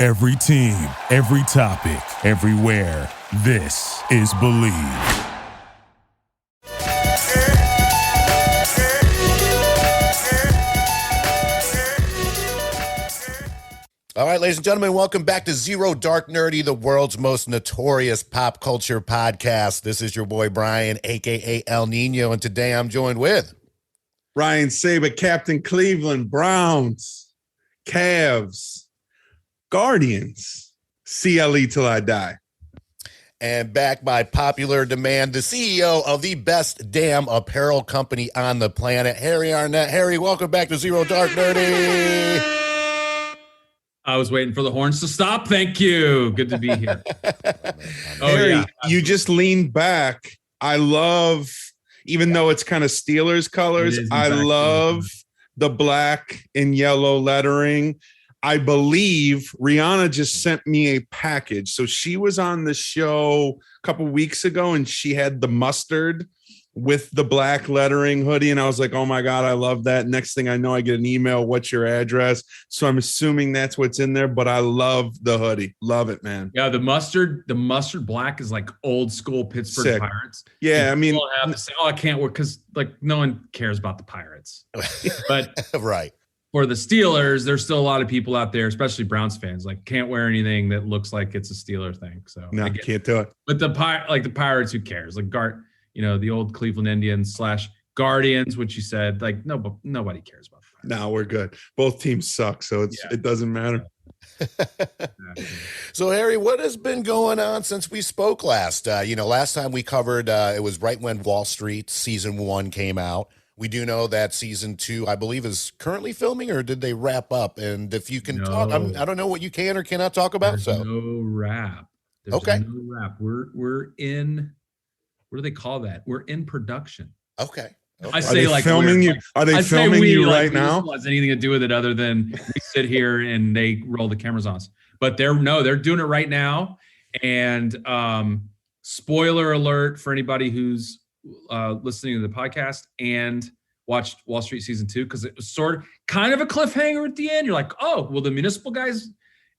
Every team, every topic, everywhere. This is Believe. All right, ladies and gentlemen, welcome back to Zero Dark Nerdy, the world's most notorious pop culture podcast. This is your boy Brian, a.k.a. El Nino, and today I'm joined with... Ryan Saber, Captain Cleveland, Browns, Cavs, Guardians, CLE till I die. And back by popular demand, the CEO of the best damn apparel company on the planet, Harry Arnett. Harry, welcome back to Zero Dark Nerdy. I was waiting for the horns to stop. Thank you. Good to be here. Harry, you just leaned back. I love, even though it's kind of Steelers colors, I love the black and yellow lettering. I believe Rihanna just sent me a package. So she was on the show a couple weeks ago and she had the mustard with the black lettering hoodie. And I was like, oh my God, I love that. Next thing I know, I get an email. What's your address? So I'm assuming that's what's in there, but I love the hoodie. Love it, man. Yeah. The mustard black is like old school Pittsburgh Sick. Pirates. Yeah. I mean, have to say, I can't wear, because like no one cares about the Pirates, but right. For the Steelers, there's still a lot of people out there, especially Browns fans, like can't wear anything that looks like it's a Steeler thing. So no, can't do it. But the Pirates, who cares? Like the old Cleveland Indians / Guardians, which you said, like nobody cares about. No, we're good. Both teams suck, so it doesn't matter. So, Harry, what has been going on since we spoke last? Last time we covered, it was right when Wall Street season 1 came out. We do know that season 2, I believe, is currently filming, or did they wrap up? And if you can talk, I don't know what you can or cannot talk about. There's no wrap. Okay. No wrap. We're in. What do they call that? We're in production. Okay. I say like filming you. Are they filming you right now? It has anything to do with it other than we sit here and they roll the cameras on us. But they're doing it right now. And spoiler alert for anybody who's listening to the podcast and watched Wall Street season 2, because it was kind of a cliffhanger at the end. You're like, oh, will the Municipal guys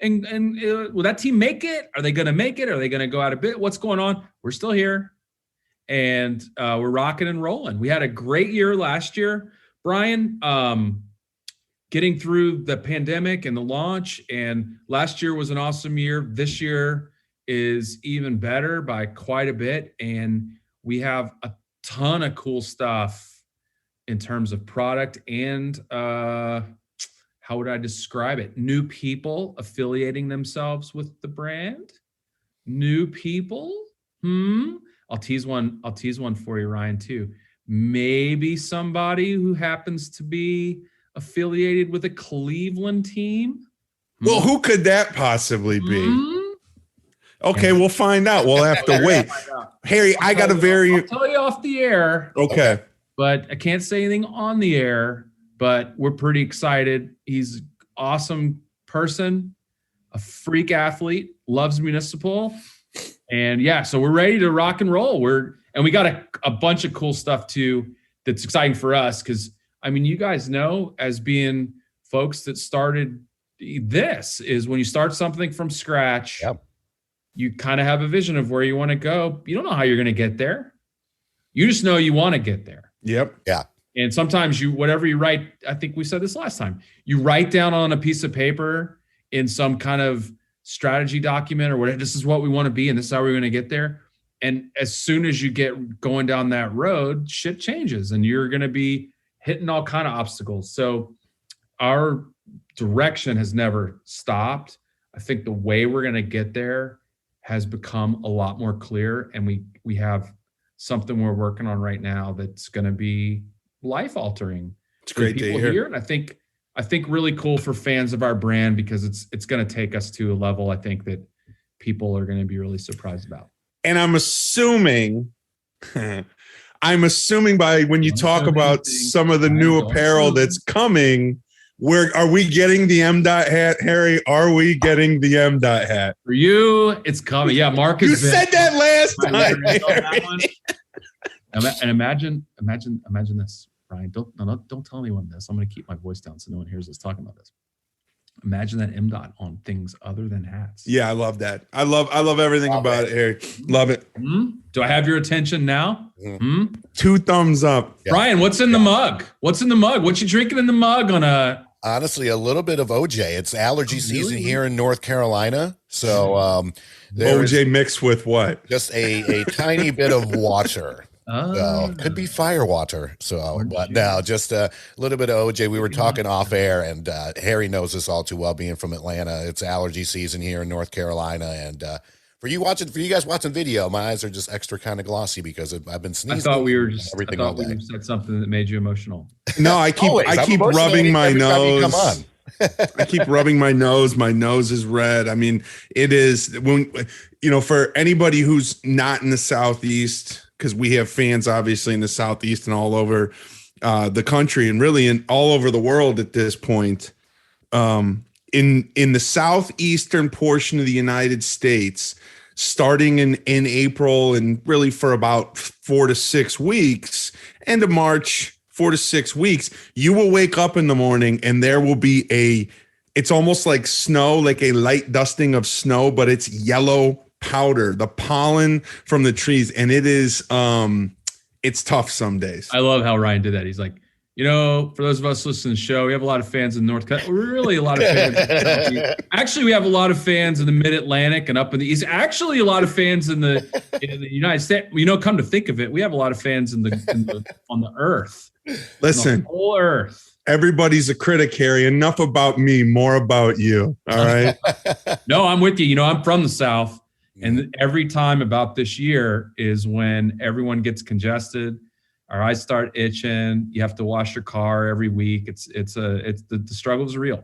and will that team make it? Are they going to make it? Are they going to go out a bit? What's going on? We're still here. And we're rocking and rolling. We had a great year last year, Brian, getting through the pandemic and the launch. And last year was an awesome year. This year is even better by quite a bit. And we have a ton of cool stuff in terms of product and how would I describe it? New people affiliating themselves with the brand. New people. I'll tease one for you, Ryan, too. Maybe somebody who happens to be affiliated with a Cleveland team. Well, who could that possibly be? Okay, we'll find out. We'll have to wait. Harry, I'll tell you off the air. Okay. But I can't say anything on the air, but we're pretty excited. He's an awesome person, a freak athlete, loves Municipal. And so we're ready to rock and roll. We got a bunch of cool stuff too that's exciting for us, because you guys know, as being folks that started this, is when you start something from scratch, you kind of have a vision of where you want to go. You don't know how you're going to get there. You just know you want to get there. Yep. Yeah. And sometimes whatever you write, I think we said this last time, you write down on a piece of paper in some kind of strategy document or whatever, this is what we want to be and this is how we're going to get there. And as soon as you get going down that road, shit changes and you're going to be hitting all kind of obstacles. So our direction has never stopped. I think the way we're going to get there has become a lot more clear, and we have something we're working on right now that's going to be life altering. It's great to hear. And I think really cool for fans of our brand, because it's going to take us to a level I think that people are going to be really surprised about. And I'm assuming by when you talk about some of the new apparel that's coming, where are we getting the M. hat, Harry? Are we getting the M. hat? For you, it's coming. Yeah, Marcus. You said that last time. And imagine this, Brian. Don't tell anyone this. I'm going to keep my voice down so no one hears us talking about this. Imagine that MDOT on things other than hats. Yeah, I love that. I love everything about it, Eric. Love it. Do I have your attention now? 2 thumbs up. Yeah. Brian, what's in the mug? What's in the mug? What you drinking in the mug on a... Honestly, a little bit of OJ. It's allergy season here in North Carolina. So OJ mixed with what? Just a tiny bit of water. So could be fire water. So, but no, just a little bit of OJ. We were talking off air, and Harry knows this all too well, being from Atlanta. It's allergy season here in North Carolina, and for you guys watching video, my eyes are just extra kind of glossy because I've been sneezing. I thought we said something that made you emotional. No, I keep rubbing my nose. Come on. I keep rubbing my nose. My nose is red. I mean, it is when, for anybody who's not in the Southeast, because we have fans obviously in the Southeast and all over the country and really all over the world at this point. In the southeastern portion of the United States, starting in April and really for about 4 to 6 weeks, end of March, 4 to 6 weeks, you will wake up in the morning and there will be it's almost like snow, like a light dusting of snow, but it's yellow powder, the pollen from the trees. And it is, it's tough some days. I love how Ryan did that. He's like, for those of us listening to the show, we have a lot of fans in North Carolina. Really a lot of fans. Actually, we have a lot of fans in the Mid-Atlantic and up in the East. Actually, a lot of fans in the United States. Come to think of it, we have a lot of fans on the earth. Listen, the whole earth. Everybody's a critic, Harry. Enough about me, more about you. All right. No, I'm with you. I'm from the South, and every time about this year is when everyone gets congested. Our eyes start itching. You have to wash your car every week. The struggle is real.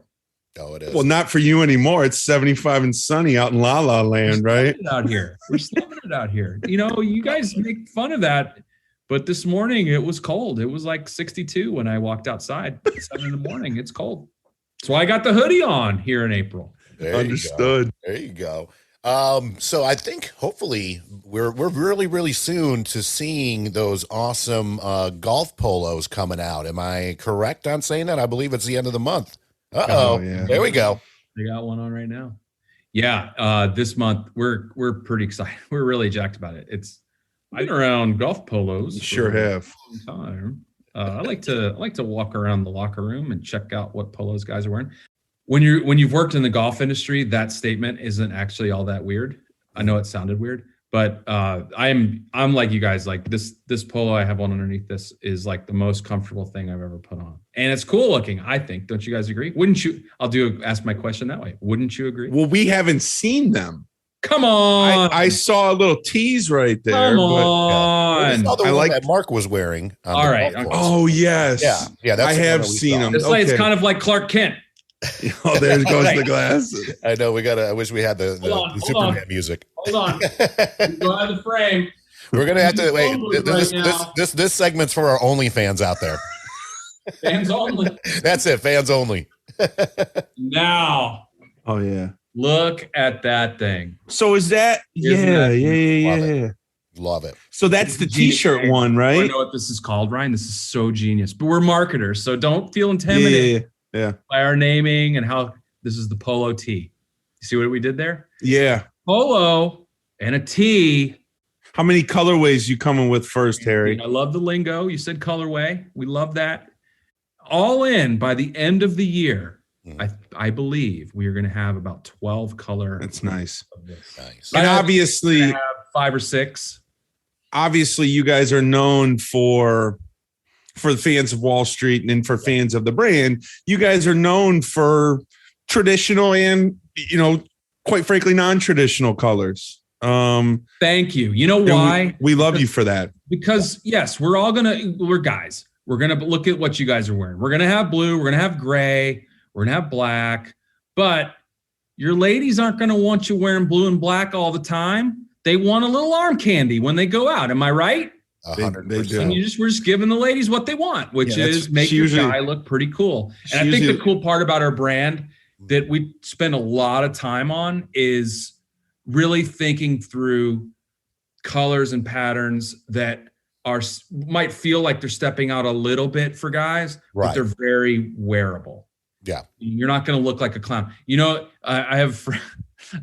Oh, it is. Well, not for you anymore. It's 75 and sunny out in La La Land, right? We're slumming it out here. You guys make fun of that, but this morning it was cold. It was like 62 when I walked outside at 7 in the morning. It's cold. That's why I got the hoodie on here in April. Understood. There you go. So I think hopefully we're really, really soon to seeing those awesome golf polos coming out. Am I correct on saying that? I believe it's the end of the month. Yeah. There we go. They got one on right now. Yeah. This month we're pretty excited. We're really jacked about it. I've been around golf polos. You sure have. A long time. I like to walk around the locker room and check out what polos guys are wearing. When you've worked in the golf industry, that statement isn't actually all that weird. I know it sounded weird, but I'm like you guys. Like this polo I have on underneath this is like the most comfortable thing I've ever put on, and it's cool looking. I think. Don't you guys agree? Wouldn't you? Ask my question that way. Wouldn't you agree? Well, we haven't seen them. Come on! I saw a little tease right there. Come on! I saw the one that Mark was wearing. All right. Oh yes. Yeah. I have seen them. It's kind of like Clark Kent. Oh, there goes the glasses. I know. I wish we had the Superman music. Hold on. Go out of the frame. We're gonna have to wait. This segment's for our OnlyFans out there. Fans only. That's it. Fans only. Now. Oh yeah. Look at that thing. So is that? Yeah. Love it. So that's the T-shirt one, right? I know what this is called, Ryan. This is so genius. But we're marketers, so don't feel intimidated. Yeah. By our naming and how this is the polo tee. You see what we did there? Yeah. Polo and a tee. How many colorways you coming with first, Harry? I love the lingo. You said colorway. We love that. All in by the end of the year. I believe we are going to have about 12 color. That's nice. Nice. And obviously, have 5 or 6. Obviously, you guys are known for the fans of Wall Street and for fans of the brand. You guys are known for traditional and, quite frankly, non-traditional colors. Thank you. You know why? We love you for that. Because yes, we're guys. We're going to look at what you guys are wearing. We're going to have blue. We're going to have gray. We're going to have black. But your ladies aren't going to want you wearing blue and black all the time. They want a little arm candy when they go out. Am I right? 100%. And we're just giving the ladies what they want, which is make your guy look pretty cool. And I think the cool part about our brand that we spend a lot of time on is really thinking through colors and patterns that might feel like they're stepping out a little bit for guys, but they're very wearable. Yeah. You're not going to look like a clown. You know, I have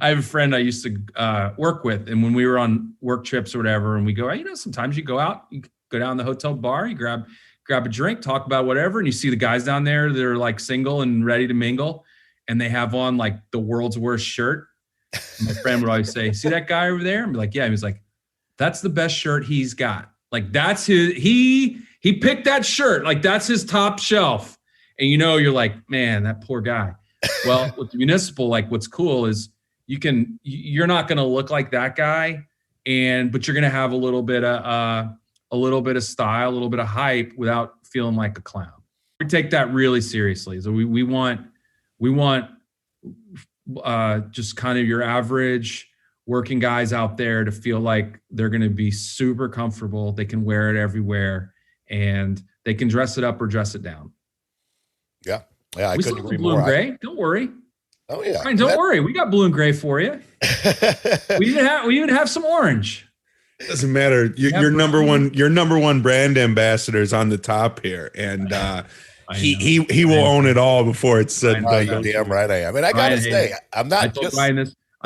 a friend I used to work with, and when we were on work trips or whatever, and we go, sometimes you go out, you go down to the hotel bar, you grab a drink, talk about whatever, and you see the guys down there that are like single and ready to mingle, and they have on like the world's worst shirt. And my friend would always say, "See that guy over there?" And be like, "Yeah." And he was like, "That's the best shirt he's got. Like that's his. He picked that shirt. Like that's his top shelf." And you're like, "Man, that poor guy." Well, with the Municipal, like what's cool is you're not going to look like that guy, but you're going to have a little bit of style, a little bit of hype without feeling like a clown. We take that really seriously. So we want just kind of your average working guys out there to feel like they're going to be super comfortable. They can wear it everywhere, and they can dress it up or dress it down. Yeah. Yeah. I we couldn't still agree blue more. and gray. Don't worry. Oh yeah. Ryan, don't worry. We got blue and gray for you. we even have some orange. Doesn't matter. Your number one brand ambassador is on the top here, and he will own it all before it's said. You're damn right I am. And I gotta say, I'm not. I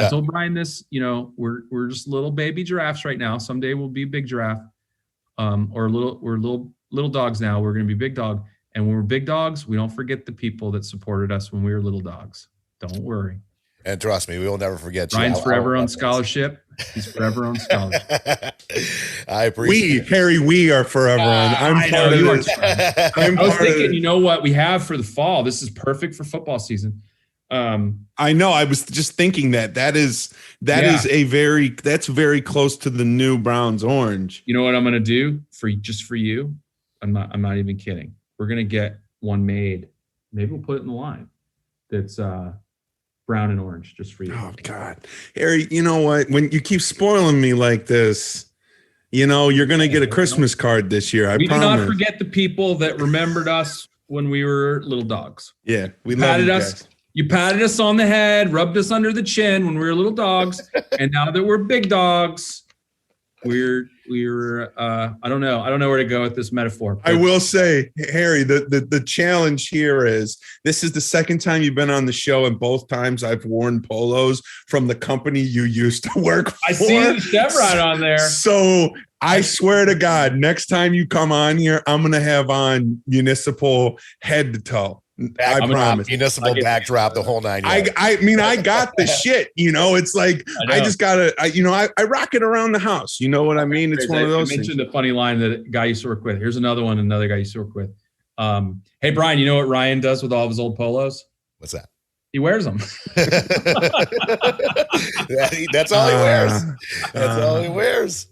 told Brian this. We're just little baby giraffes right now. Someday we'll be big giraffe, we're little dogs now. We're gonna be big dog, and when we're big dogs, we don't forget the people that supported us when we were little dogs. Don't worry. And trust me, we will never forget you. Ryan's forever on scholarship. He's forever on scholarship. I appreciate we are forever on. I'm part of this. I was thinking, you know what we have for the fall? This is perfect for football season. I know. I was just thinking that's very close to the new Browns orange. You know what I'm going to do for you? I'm not even kidding. We're going to get one made. Maybe we'll put it in the line. That's brown and orange just for you. Oh God, Harry, you know what? When you keep spoiling me like this, you're going to get a Christmas card this year. We promise. Do not forget the people that remembered us when we were little dogs. Yeah. We patted us. You patted us on the head, rubbed us under the chin when we were little dogs. And now that we're big dogs, we're I don't know where to go with this metaphor. I will say, Harry, the challenge here is this is the second time you've been on the show, and both times I've worn polos from the company you used to work for. I see the chevron on there. So I swear to God, next time you come on here, I'm going to have on Municipal head to toe. I promise. Municipal backdrop, the whole nine. I mean, I got the shit. It's like I just gotta. I rock it around the house. You know what I mean? It's one of those. I mentioned a funny line that a guy used to work with. Here's another one. Another guy used to work with. Hey Brian, you know what Ryan does with all of his old polos? What's that? He wears them. That's all he wears. That's all he wears.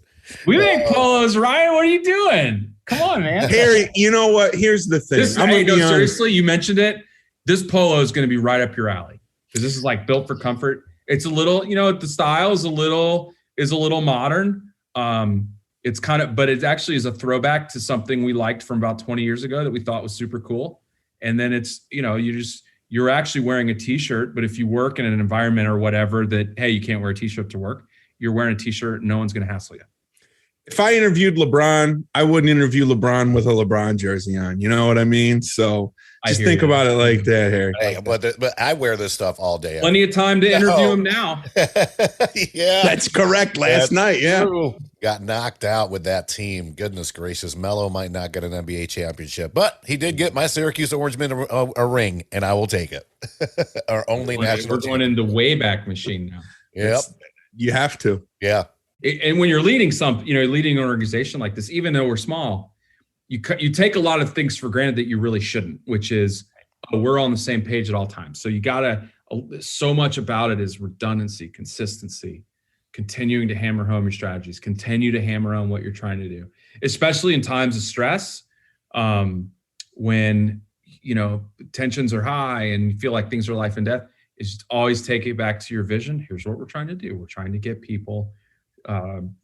We make polos, Ryan. What are you doing? Come on, man. Harry, you know what? Here's the thing. Seriously, you mentioned it. This polo is going to be right up your alley because this is like built for comfort. It's a little, the style is a little modern. It's kind of, but it actually is a throwback to something we liked from about 20 years ago that we thought was super cool. And then it's, you're actually wearing a t-shirt, but if you work in an environment or whatever that, hey, you can't wear a t-shirt to work, you're wearing a t-shirt, no one's going to hassle you. If I interviewed LeBron, I wouldn't interview LeBron with a LeBron jersey on. You know what I mean? So just think about it like that, Harry. Hey, but I wear this stuff all day. Plenty of time to interview him now. Yeah, that's correct. Last night, yeah. True. Got knocked out with that team. Goodness gracious. Melo might not get an NBA championship, but he did get my Syracuse Orangemen a ring, and I will take it. Our only national We're going in the Wayback Machine now. Yep. You have to. Yeah. And when you're leading leading an organization like this, even though we're small, you take a lot of things for granted that you really shouldn't, which is we're on the same page at all times. So you so much about it is redundancy, consistency, continuing to hammer home your strategies, continue to hammer on what you're trying to do, especially in times of stress, when, tensions are high and you feel like things are life and death, is just always take it back to your vision. Here's what we're trying to do. We're trying to get people,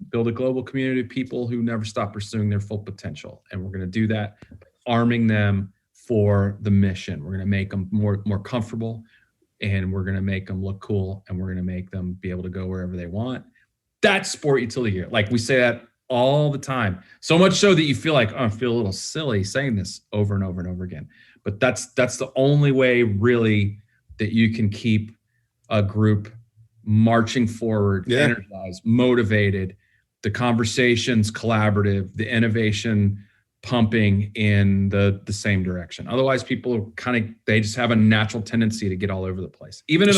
build a global community of people who never stop pursuing their full potential. And we're going to do that by arming them for the mission. We're going to make them more comfortable, and we're going to make them look cool, and we're going to make them be able to go wherever they want. That's sport utility gear. Like we say that all the time. So much so that you feel like, I feel a little silly saying this over and over and over again. but that's the only way really that you can keep a group marching forward, energized, motivated, the conversations collaborative, the innovation pumping in the same direction. Otherwise, people they just have a natural tendency to get all over the place. Even in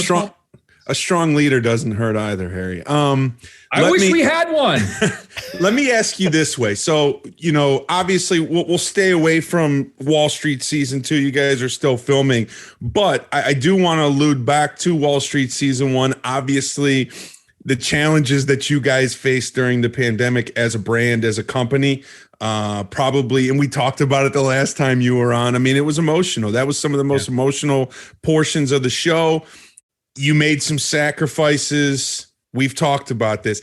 a strong leader doesn't hurt either, Harry. I wish we had one. Let me ask you this way. So, obviously we'll stay away from Wall Street season 2. You guys are still filming, but I do want to allude back to Wall Street season 1. Obviously, the challenges that you guys faced during the pandemic as a brand, as a company, probably, and we talked about it the last time you were on. I mean, it was emotional. That was some of the most emotional portions of the show. You made some sacrifices. We've talked about this.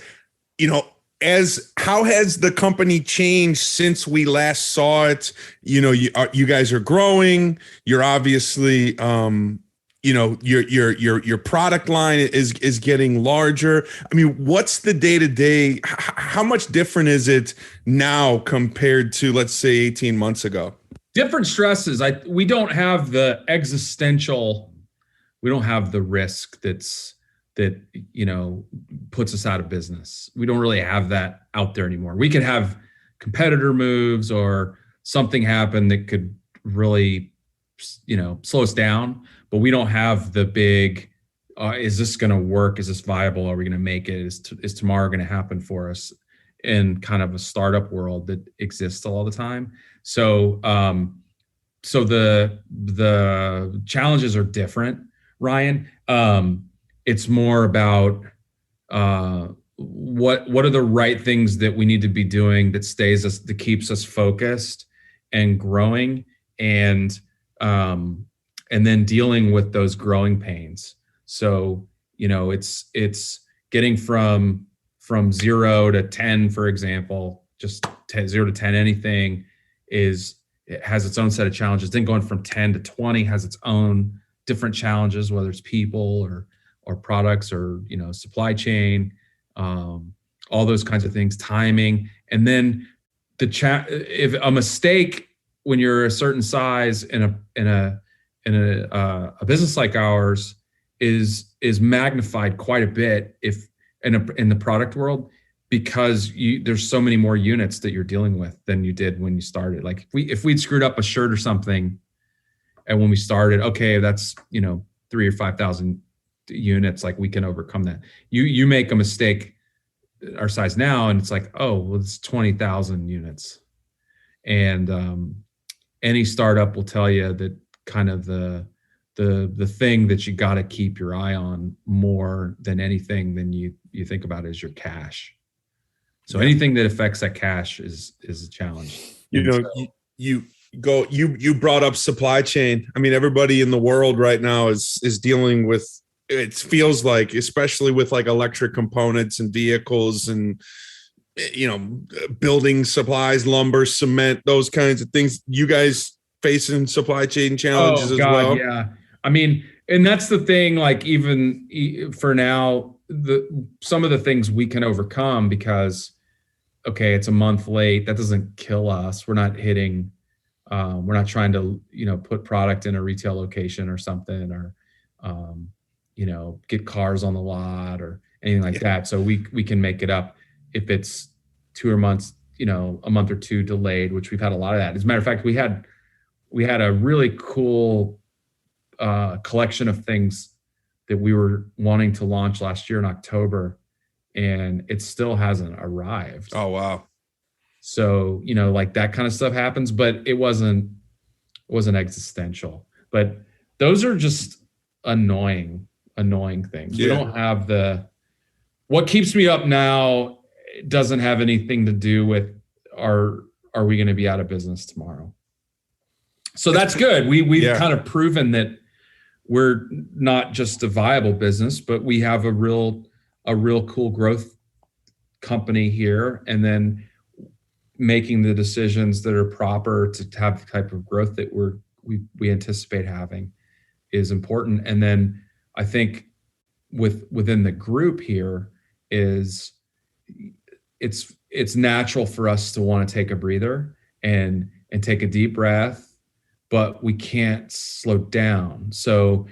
How has the company changed since we last saw it? You guys are growing. You're obviously, your product line is getting larger. I mean, what's the day-to-day? How much different is it now compared to, let's say, 18 months ago? Different stresses. We don't have the existential. We don't have the risk that puts us out of business. We don't really have that out there anymore. We could have competitor moves or something happen that could really, slow us down, but we don't have the big, is this going to work? Is this viable? Are we going to make it? Is tomorrow going to happen for us in kind of a startup world that exists all the time? So, the challenges are different, Ryan. It's more about what are the right things that we need to be doing that keeps us focused and growing, and then dealing with those growing pains. So it's getting from 0 to 10, for example, just 0 to 10, anything it has its own set of challenges. Then going from 10 to 20 has its own different challenges, whether it's people or products or supply chain, all those kinds of things, timing. And then if a mistake when you're a certain size in a business like ours is magnified quite a bit if in the product world, because there's so many more units that you're dealing with than you did when you started. Like if we'd screwed up a shirt or something, and when we started, okay, that's 3,000 or 5,000 units, like we can overcome that. You make a mistake our size now, and it's like, oh, well, it's 20,000 units. And any startup will tell you that kind of the thing that you got to keep your eye on more than anything than you think about is your cash. So anything that affects that cash is a challenge. You brought up supply chain. I mean, everybody in the world right now is dealing with, it feels like, especially with like electric components and vehicles and, building supplies, lumber, cement, those kinds of things. You guys facing supply chain challenges as well? Yeah. I mean, and that's the thing, like even for now, some of the things we can overcome because, okay, it's a month late. That doesn't kill us. We're not hitting, we're not trying to, put product in a retail location or something, or, get cars on the lot or anything like that. So we can make it up if it's 2 months, a month or 2 delayed, which we've had a lot of that. As a matter of fact, we had a really cool collection of things that we were wanting to launch last year in October, and it still hasn't arrived. Oh, wow. So, like that kind of stuff happens, but it wasn't existential. But those are just annoying things. We don't have what keeps me up now doesn't have anything to do with are we going to be out of business tomorrow? So that's good. We've kind of proven that we're not just a viable business, but we have a real cool growth company here, and then making the decisions that are proper to have the type of growth that we anticipate having is important. And then I think within the group here is it's natural for us to want to take a breather and take a deep breath, but we can't slow down. So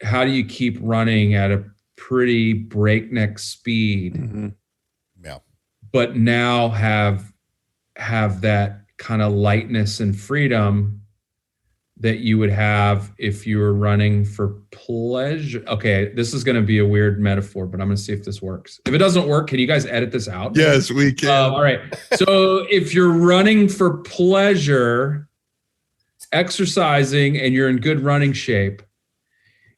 how do you keep running at a pretty breakneck speed, Yeah, but now have that kind of lightness and freedom that you would have if you were running for pleasure? Okay, this is going to be a weird metaphor, but I'm going to see if this works. If it doesn't work, can you guys edit this out? Yes, we can. All right. So if you're running for pleasure, exercising, and you're in good running shape,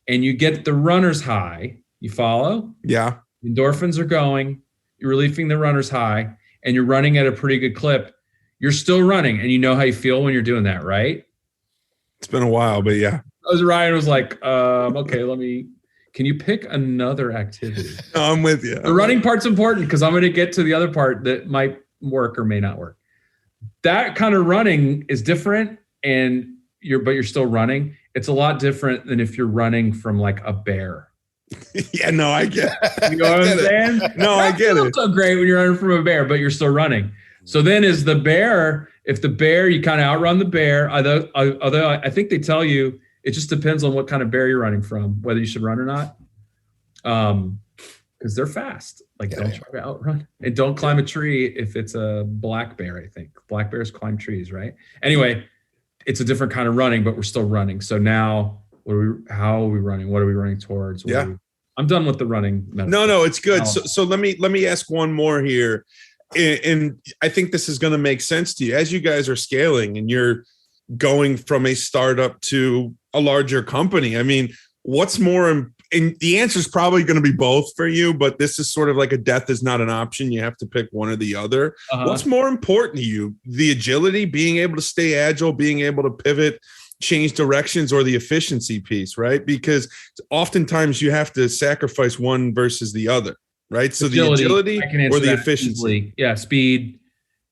and you get the runner's high, you follow? Yeah. Endorphins are going, you're relieving the runner's high, and you're running at a pretty good clip. You're still running, and you know how you feel when you're doing that, right? It's been a while, but yeah. Ryan was like, okay, can you pick another activity? No, I'm with you. The running part's important because I'm going to get to the other part that might work or may not work. That kind of running is different, but you're still running. It's a lot different than if you're running from like a bear. Yeah, no, I get it. You know what I'm saying? No, I get it. It's so great when you're running from a bear, but you're still running. So then if the bear, you kind of outrun the bear, although I think they tell you it just depends on what kind of bear you're running from, whether you should run or not. Because they're fast. Like, don't try to outrun. And don't climb a tree if it's a black bear, I think. Black bears climb trees, right? Anyway, it's a different kind of running, but we're still running. So now, how are we running? What are we running towards? I'm done with the running metaphor. No, it's good. So let me ask one more here. And I think this is going to make sense to you as you guys are scaling and you're going from a startup to a larger company. I mean, what's more, and the answer is probably going to be both for you, but this is sort of like a death is not an option. You have to pick one or the other. What's more important to you? The agility, being able to stay agile, being able to pivot, change directions, or the efficiency piece, right? Because oftentimes you have to sacrifice one versus the other. Right. So the agility or the efficiency. Easily. Yeah. Speed.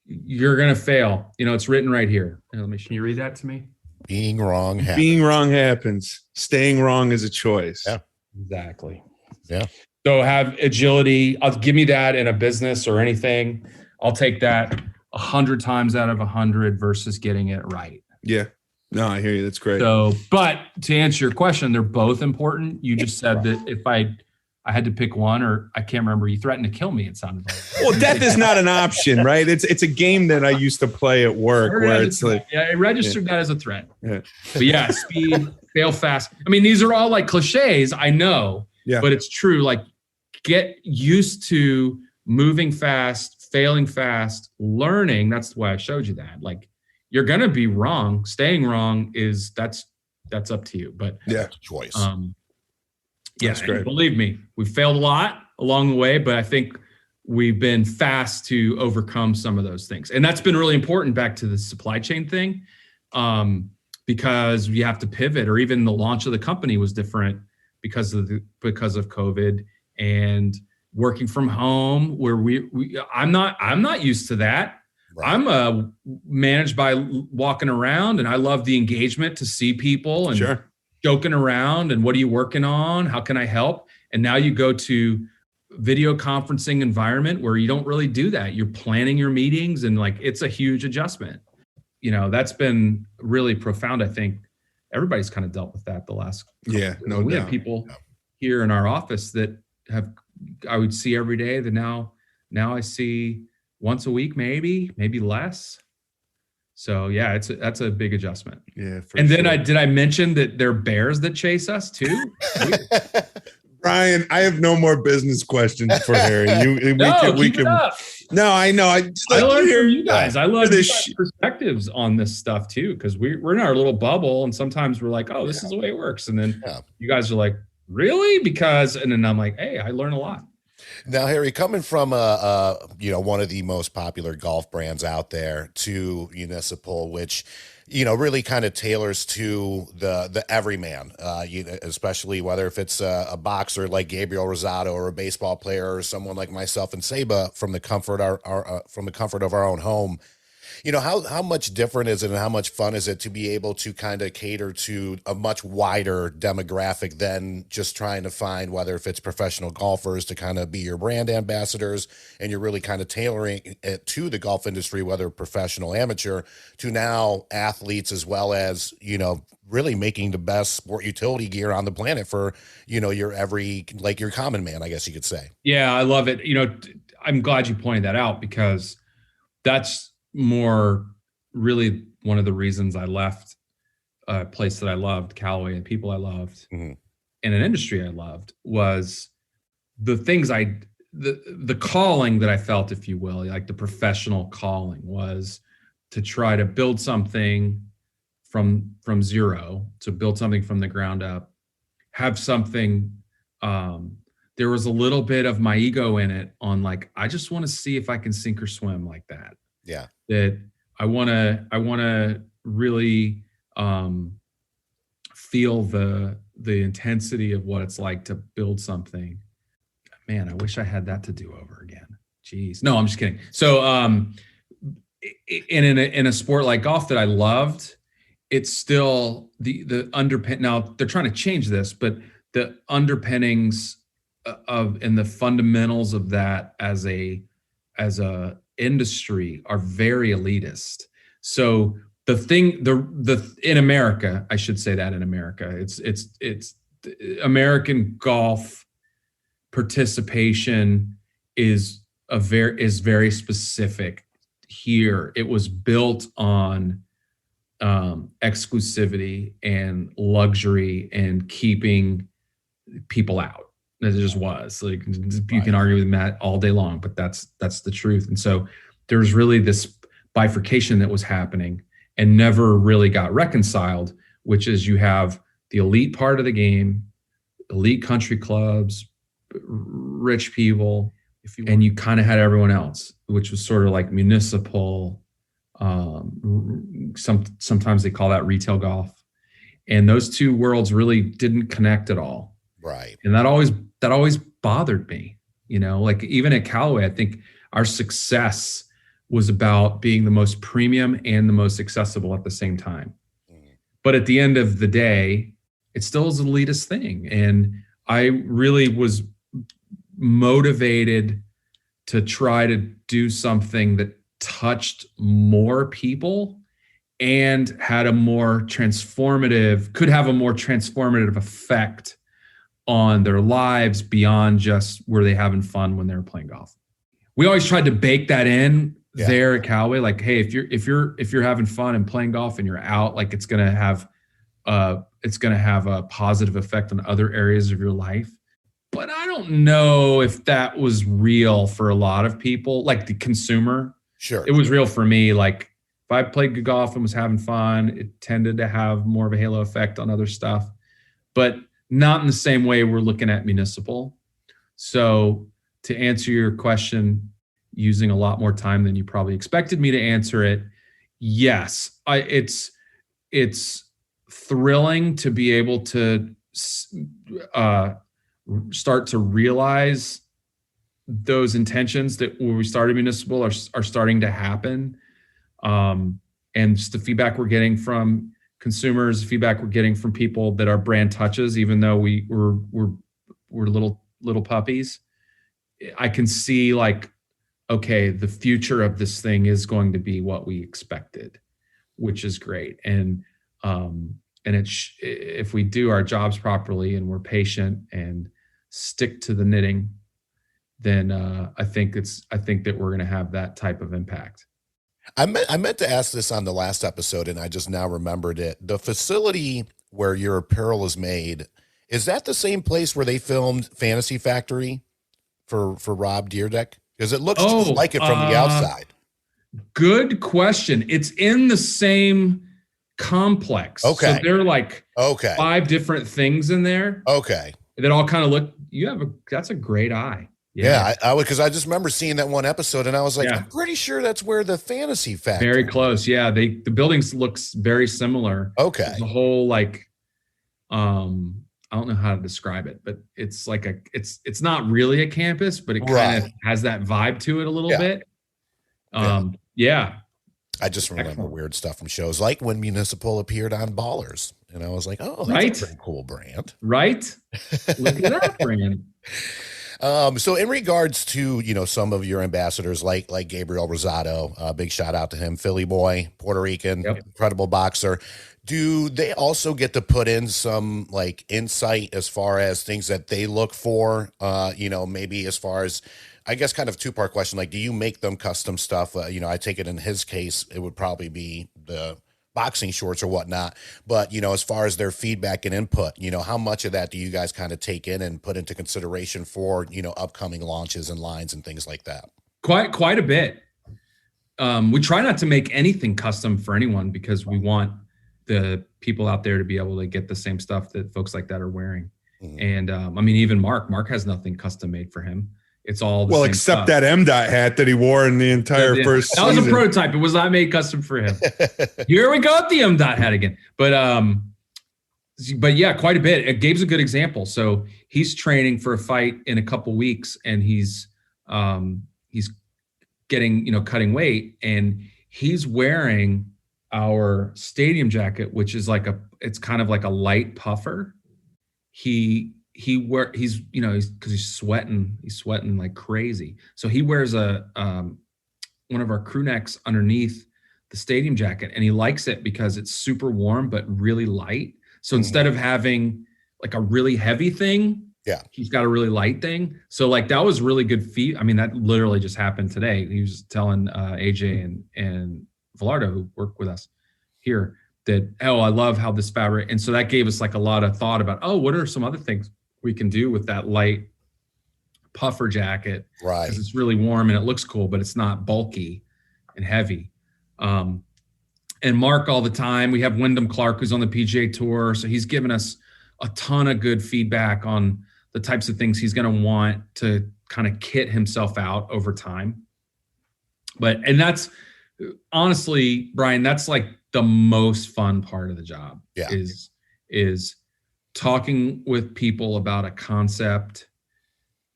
You're going to fail. It's written right here. Can you read that to me? Being wrong happens. Being wrong happens. Staying wrong is a choice. Yeah. Exactly. Yeah. So have agility. Give me that in a business or anything. I'll take that 100 times out of 100 versus getting it right. Yeah. No, I hear you. That's great. So, but to answer your question, they're both important. You just said that if I had to pick one, or I can't remember. You threatened to kill me. It sounded like. Well, death is not an option, right? It's a game that I used to play at work where it's like, I registered that as a threat. Yeah. But yeah, speed, fail fast. I mean, these are all like cliches, I know, but it's true. Like, get used to moving fast, failing fast, learning. That's why I showed you that. Like, you're gonna be wrong. Staying wrong that's up to you. But it's a choice. Yeah, great. Believe me, we've failed a lot along the way, but I think we've been fast to overcome some of those things. And that's been really important back to the supply chain thing, because you have to pivot, or even the launch of the company was different because of COVID and working from home, where I'm not used to that. Right. I'm managed by walking around, and I love the engagement to see people and joking around and what are you working on? How can I help? And now you go to video conferencing environment where you don't really do that. You're planning your meetings, and like, it's a huge adjustment. That's been really profound. I think everybody's kind of dealt with that the last we have people here in our office that I would see every day that now I see once a week, maybe less. So yeah, that's a big adjustment. Yeah. And then did I mention that there are bears that chase us too? Brian, I have no more business questions for Harry. We can. No, I know. I learned from you guys. I love this perspectives on this stuff too, because we're in our little bubble, and sometimes we're like, oh, this is the way it works, and then you guys are like, really? And then I'm like, hey, I learn a lot. Now, Harry, coming from one of the most popular golf brands out there to Municipal, which really kind of tailors to the everyman, especially whether if it's a boxer like Gabriel Rosado or a baseball player or someone like myself and Saba from the comfort of our own home. How much different is it and how much fun is it to be able to kind of cater to a much wider demographic than just trying to find, whether if it's professional golfers to kind of be your brand ambassadors, and you're really kind of tailoring it to the golf industry, whether professional, amateur, to now athletes, as well as, really making the best sport utility gear on the planet for, your your common man, I guess you could say. Yeah, I love it. I'm glad you pointed that out, because that's more really one of the reasons I left a place that I loved, Callaway, and people I loved, and an industry I loved, was the things the calling that I felt, if you will, like the professional calling, was to try to build something from zero, to build something from the ground up, have something, there was a little bit of my ego in it on like, I just want to see if I can sink or swim like that. Yeah. That I want to really feel the intensity of what it's like to build something. Man, I wish I had that to do over again. Jeez. No, I'm just kidding. So, in a sport like golf that I loved, it's still the underpin. Now they're trying to change this, but the underpinnings of and the fundamentals of that as a industry are very elitist. So in America, I should say that in America, it's American golf participation is very specific here. It was built on exclusivity and luxury and keeping people out. It just was like, you can argue with Matt all day long, but that's the truth. And so there's really this bifurcation that was happening and never really got reconciled, which is you have the elite part of the game, elite country clubs, rich people, and you kind of had everyone else, which was sort of like municipal. Sometimes they call that retail golf, and those two worlds really didn't connect at all. Right. And that always bothered me, like even at Callaway, I think our success was about being the most premium and the most accessible at the same time. But at the end of the day, it still is an elitist thing. And I really was motivated to try to do something that touched more people and had could have a more transformative effect on their lives beyond just were they having fun when they were playing golf. We always tried to bake that in there at Callaway, like, hey, if you're having fun and playing golf and you're out, like it's gonna have a positive effect on other areas of your life. But I don't know if that was real for a lot of people, like the consumer. Sure. It was real for me. Like if I played good golf and was having fun, it tended to have more of a halo effect on other stuff, but not in the same way we're looking at Municipal. So to answer your question, using a lot more time than you probably expected me to answer it, yes, it's thrilling to be able to start to realize those intentions that when we started Municipal are starting to happen. And just the feedback we're getting from consumers, feedback we're getting from people that our brand touches, even though we're little puppies, I can see like, okay, the future of this thing is going to be what we expected, which is great. And if we do our jobs properly and we're patient and stick to the knitting, then I think that we're going to have that type of impact. I meant to ask this on the last episode, and I just now remembered it. The facility where your apparel is made, is that the same place where they filmed Fantasy Factory for Rob Dyrdek? Because it looks just like it from the outside. Good question. It's in the same complex. Okay. So they're like 5 different things in there. Okay. That all kind of look, that's a great eye. Yeah, I would, because I just remember seeing that one episode and I was like, I'm pretty sure that's where the Fantasy Factory. Very close. Yeah. The buildings looks very similar. Okay. The whole like, I don't know how to describe it, but it's like it's not really a campus, but it kind of has that vibe to it a little bit. Yeah. I just remember Excellent. weird stuff from shows like when Municipal appeared on Ballers. And I was like, oh, that's Right? a pretty cool brand. Right? Look at that brand. So in regards to, some of your ambassadors like Gabriel Rosado, big shout out to him, Philly boy, Puerto Rican, Yep. incredible boxer. Do they also get to put in some like insight as far as things that they look for? Maybe as far as, I guess, kind of two-part question. Like, do you make them custom stuff? I take it in his case, it would probably be the boxing shorts or whatnot. But, as far as their feedback and input, how much of that do you guys kind of take in and put into consideration for, upcoming launches and lines and things like that? Quite a bit. We try not to make anything custom for anyone because we want the people out there to be able to get the same stuff that folks like that are wearing. Mm-hmm. And even Mark has nothing custom made for him. It's all the same except stuff. that M.Dot hat that he wore in the entire first season. That was a prototype. It was not made custom for him. Here we go with the M.Dot hat again. But yeah, quite a bit. Gabe's a good example. So he's training for a fight in a couple weeks, and he's getting cutting weight, and he's wearing our stadium jacket, which is it's kind of like a light puffer. He's because he's sweating like crazy. So he wears one of our crew necks underneath the stadium jacket, and he likes it because it's super warm but really light. So instead of having like a really heavy thing, he's got a really light thing. So that was really good feat. I mean, that literally just happened today. He was telling AJ and Velardo, who work with us here, that, I love how this fabric. And so that gave us a lot of thought about, what are some other things we can do with that light puffer jacket? Right. Because it's really warm and it looks cool, but it's not bulky and heavy. And Mark all the time, we have Wyndham Clark, who's on the PGA Tour. So he's given us a ton of good feedback on the types of things he's going to want to kind of kit himself out over time. And that's honestly, Brian, that's the most fun part of the job is talking with people about a concept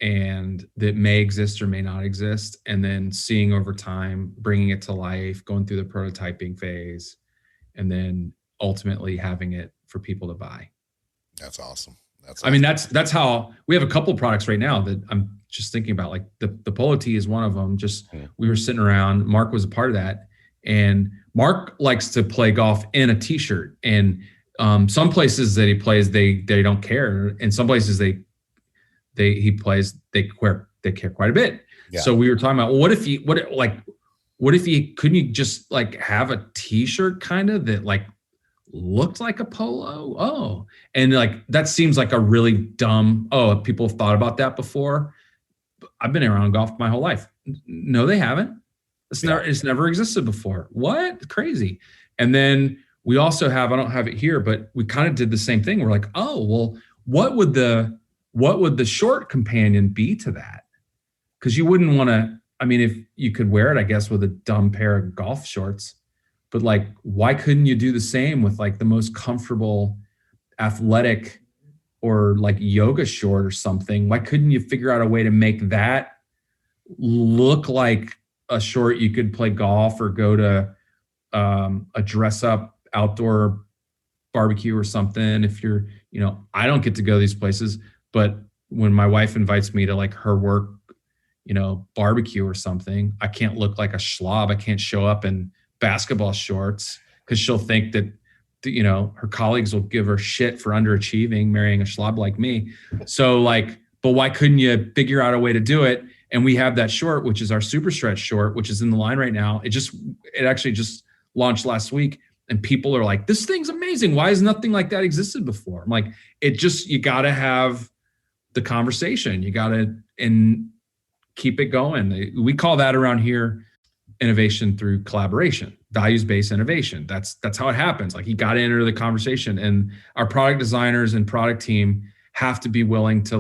and that may exist or may not exist, and then seeing over time, bringing it to life, going through the prototyping phase, and then ultimately having it for people to buy. That's awesome. That's how we have a couple of products right now that I'm just thinking about. The Polo Tee is one of them. We were sitting around. Mark was a part of that, and Mark likes to play golf in a t-shirt. And some places that he plays, they don't care, and some places they care quite a bit. Yeah. So we were talking about, what if you couldn't you just have a t-shirt kind of that looked like a polo? And that seems like a really dumb, people have thought about that before. I've been around golf my whole life. No, they haven't. It's never existed before. What? Crazy. And then we also have, I don't have it here, but we kind of did the same thing. We're like, what would the short companion be to that? Because you wouldn't want to, if you could wear it, I guess, with a dumb pair of golf shorts, but why couldn't you do the same with the most comfortable athletic or yoga short or something? Why couldn't you figure out a way to make that look like a short you could play golf or go to a dress up outdoor barbecue or something? If you're, I don't get to go to these places, but when my wife invites me to her work, barbecue or something, I can't look like a schlub. I can't show up in basketball shorts because she'll think that, her colleagues will give her shit for underachieving, marrying a schlub like me. So but why couldn't you figure out a way to do it? And we have that short, which is our super stretch short, which is in the line right now. It actually just launched last week, and people are like, this thing's amazing. Why has nothing like that existed before? I'm like, you got to have the conversation. You got to, and keep it going. We call that around here innovation through collaboration, values-based innovation. That's how it happens. You got to enter the conversation, and our product designers and product team have to be willing to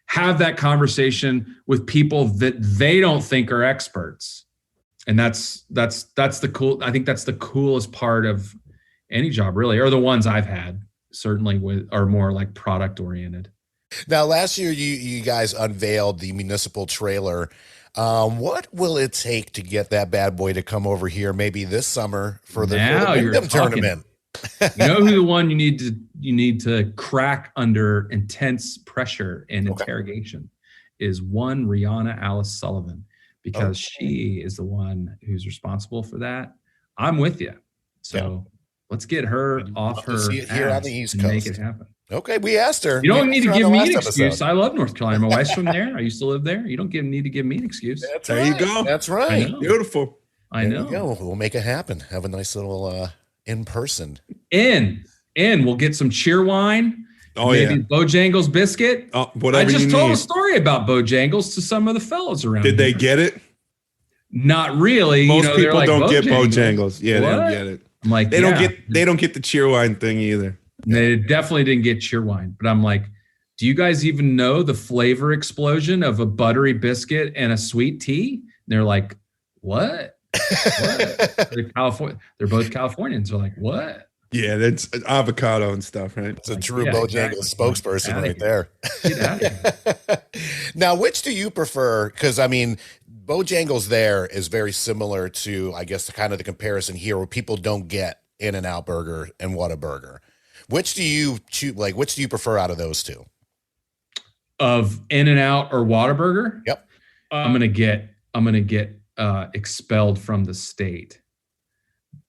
have that conversation with people that they don't think are experts. And that's the cool. I think that's the coolest part of any job, really, or the ones I've had, certainly are more product oriented. Now, last year you guys unveiled the Municipal trailer. What will it take to get that bad boy to come over here? Maybe this summer for the Wyndham tournament. You know who the one you need to crack under intense pressure and interrogation is one Rihanna Alice Sullivan, because she is the one who's responsible for that. I'm with you. So let's get her off her here on the East Coast. Make it happen. Okay, we asked her. You don't need to give me an excuse. I love North Carolina. My wife's from there. I used to live there. You don't need to give me an excuse. There you go. That's right. Beautiful. I know. We'll make it happen. Have a nice little in person. We'll get some cheer wine. Maybe Bojangles biscuit. Whatever. I just told a story about Bojangles to some of the fellows around. Did they get it? Not really. Most people don't get Bojangles. Yeah, they don't get it. I'm like, they don't get the cheer wine thing either. They definitely didn't get cheer wine. But I'm like, do you guys even know the flavor explosion of a buttery biscuit and a sweet tea? And they're like, what? They're both Californians. They're like, what? Yeah, that's avocado and stuff, right? It's a true Bojangles spokesperson right there. Get out of here. Now, which do you prefer? Because, I mean, Bojangles there is very similar to, I guess, the comparison here where people don't get In-N-Out Burger and Whataburger. Which do you choose? Like, which do you prefer out of those two? Of In-N-Out or Whataburger? Yep. I'm gonna get expelled from the state.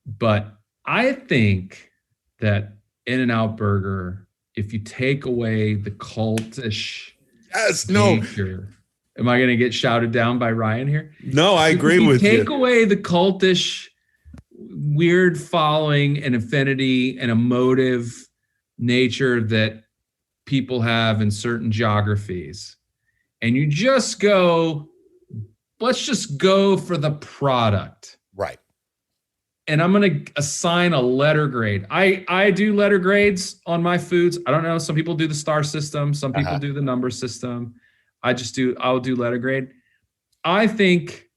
But I think that In-N-Out Burger, if you take away the cultish nature, am I going to get shouted down by Ryan here? No, I agree with you. Take away the cultish, weird following and affinity and emotive nature that people have in certain geographies, and you just go, let's just go for the product. Right. And I'm going to assign a letter grade. I do letter grades on my foods. I don't know. Some people do the star system. Some people do the number system. I'll do letter grade. I think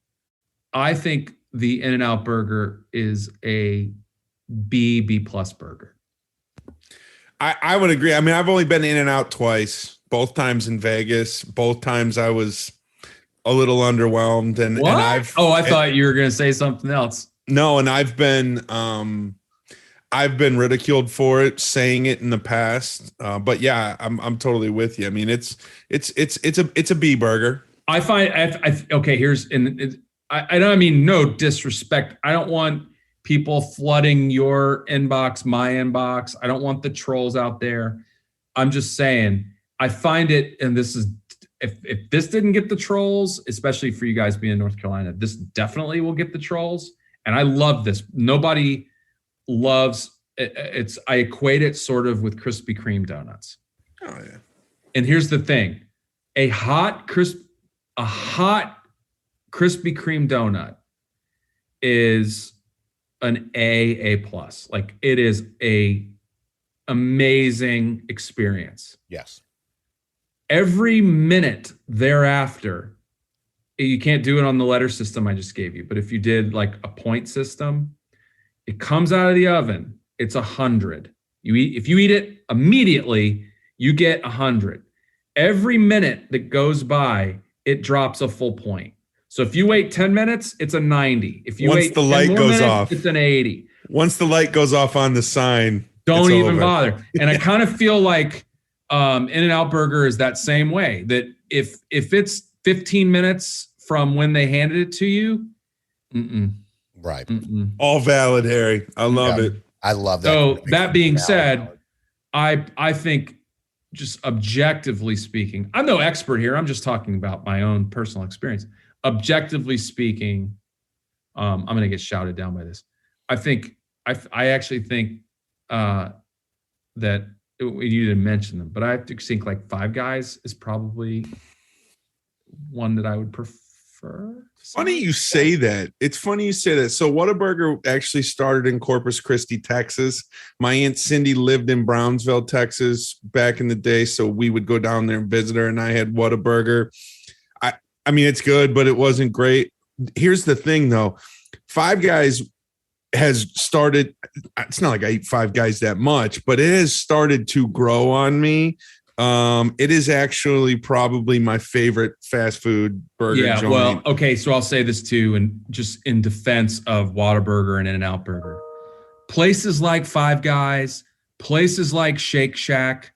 the In-N-Out Burger is a B plus burger. I would agree. I mean, I've only been In-N-Out twice, both times in Vegas. Both times I was a little underwhelmed. And I thought you were going to say something else. No, and I've been ridiculed for it, saying it in the past. But yeah, I'm totally with you. I mean, it's a B burger. I find I don't mean no disrespect. I don't want people flooding your inbox, my inbox. I don't want the trolls out there. I'm just saying, I find it, and this is, if this didn't get the trolls, especially for you guys being in North Carolina, this definitely will get the trolls. And I love this. Nobody loves it's. I equate it sort of with Krispy Kreme donuts. Oh yeah. And here's the thing: a hot Krispy Kreme donut is an A plus. Like, it is a amazing experience. Yes. Every minute thereafter. You can't do it on the letter system I just gave you, but if you did like a point system, it comes out of the oven. It's 100. If you eat it immediately, you get 100. Every minute that goes by, it drops a full point. So if you wait 10 minutes, it's a 90. If you wait 10 more minutes, it's an 80. Once the light goes off on the sign, don't even bother. And I kind of feel like In-N-Out Burger is that same way. That if it's 15 minutes from when they handed it to you. Right. All valid, Harry. I love it. I love that. So that being said, I think, just objectively speaking, I'm no expert here. I'm just talking about my own personal experience. Objectively speaking, I'm going to get shouted down by this. I actually think that you didn't mention them, but I have to think like Five Guys is probably one that I would prefer. Funny you say that. It's funny you say that. So Whataburger actually started in Corpus Christi, Texas. My Aunt Cindy lived in Brownsville, Texas back in the day. So we would go down there and visit her, and I had Whataburger. I mean, it's good, but it wasn't great. Here's the thing though. Five Guys has started, it's not like I eat Five Guys that much, but it has started to grow on me. It is actually probably my favorite fast food burger joint. Well, okay, so I'll say this too, and just in defense of Whataburger and In-N-Out Burger. Places like Five Guys, places like Shake Shack,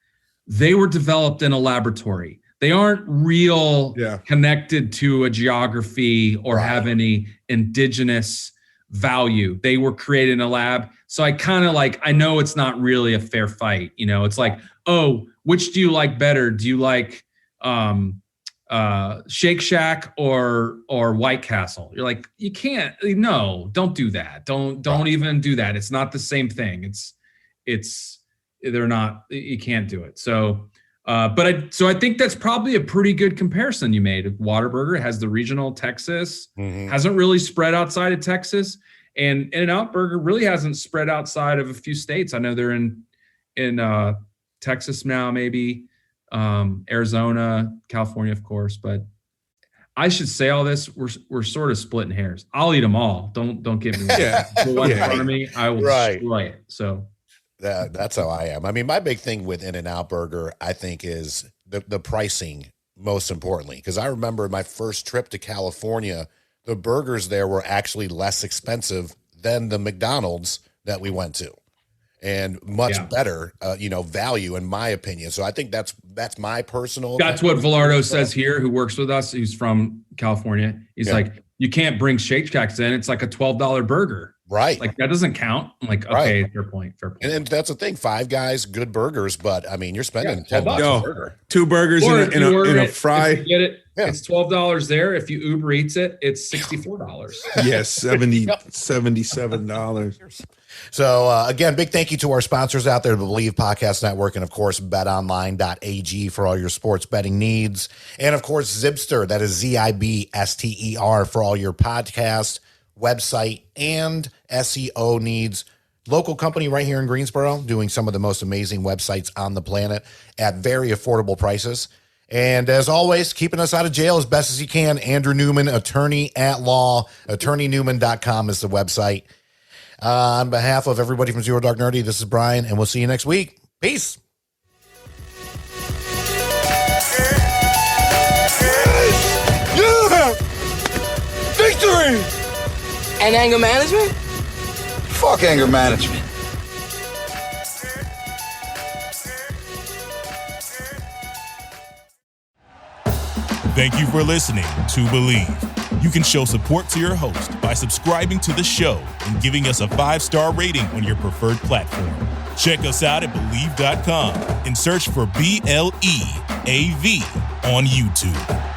they were developed in a laboratory. They aren't real connected to a geography or have any indigenous value. They were created in a lab. So I kind of I know it's not really a fair fight. It's like, oh, which do you like better? Do you like Shake Shack or White Castle? You're like, you can't, no, don't do that. Don't even do that. It's not the same thing. They're not, you can't do it. So, I think that's probably a pretty good comparison you made. Whataburger has the regional Texas, hasn't really spread outside of Texas, and In-N-Out Burger really hasn't spread outside of a few states. I know they're in Texas now, maybe Arizona, California, of course. But I should say all this. We're sort of splitting hairs. I'll eat them all. Don't get me wrong. The one in front of me, I will destroy it. So. That's how I am. I mean, my big thing with In-N-Out Burger, I think, is the pricing, most importantly, because I remember my first trip to California, the burgers there were actually less expensive than the McDonald's that we went to, and much better, value in my opinion. So I think that's my personal. That's what Velardo says here, who works with us. He's from California. He's like, you can't bring Shake Shacks in. It's like a $12 burger. Right. Like that doesn't count. I'm like, okay, fair point. And that's the thing. Five Guys, good burgers, but I mean, you're spending $10 a burger. Two burgers in a fry. If you get it, it's $12 there. If you Uber Eats it, it's $64. Yes, $77. So again, big thank you to our sponsors out there, the Believe Podcast Network, and of course, betonline.ag for all your sports betting needs. And of course, Zibster, that is ZIBSTER, for all your podcast, website, and SEO needs. Local company right here in Greensboro, doing some of the most amazing websites on the planet at very affordable prices. And as always, keeping us out of jail as best as you can, Andrew Newman, attorney at law. AttorneyNewman.com is the website. On behalf of everybody from Zero Dark Nerdy, this is Brian, and we'll see you next week. Peace. Yeah! Victory! And anger management? Fuck anger management. Thank you for listening to Believe. You can show support to your host by subscribing to the show and giving us a 5-star rating on your preferred platform. Check us out at Believe.com and search for BLEAV on YouTube.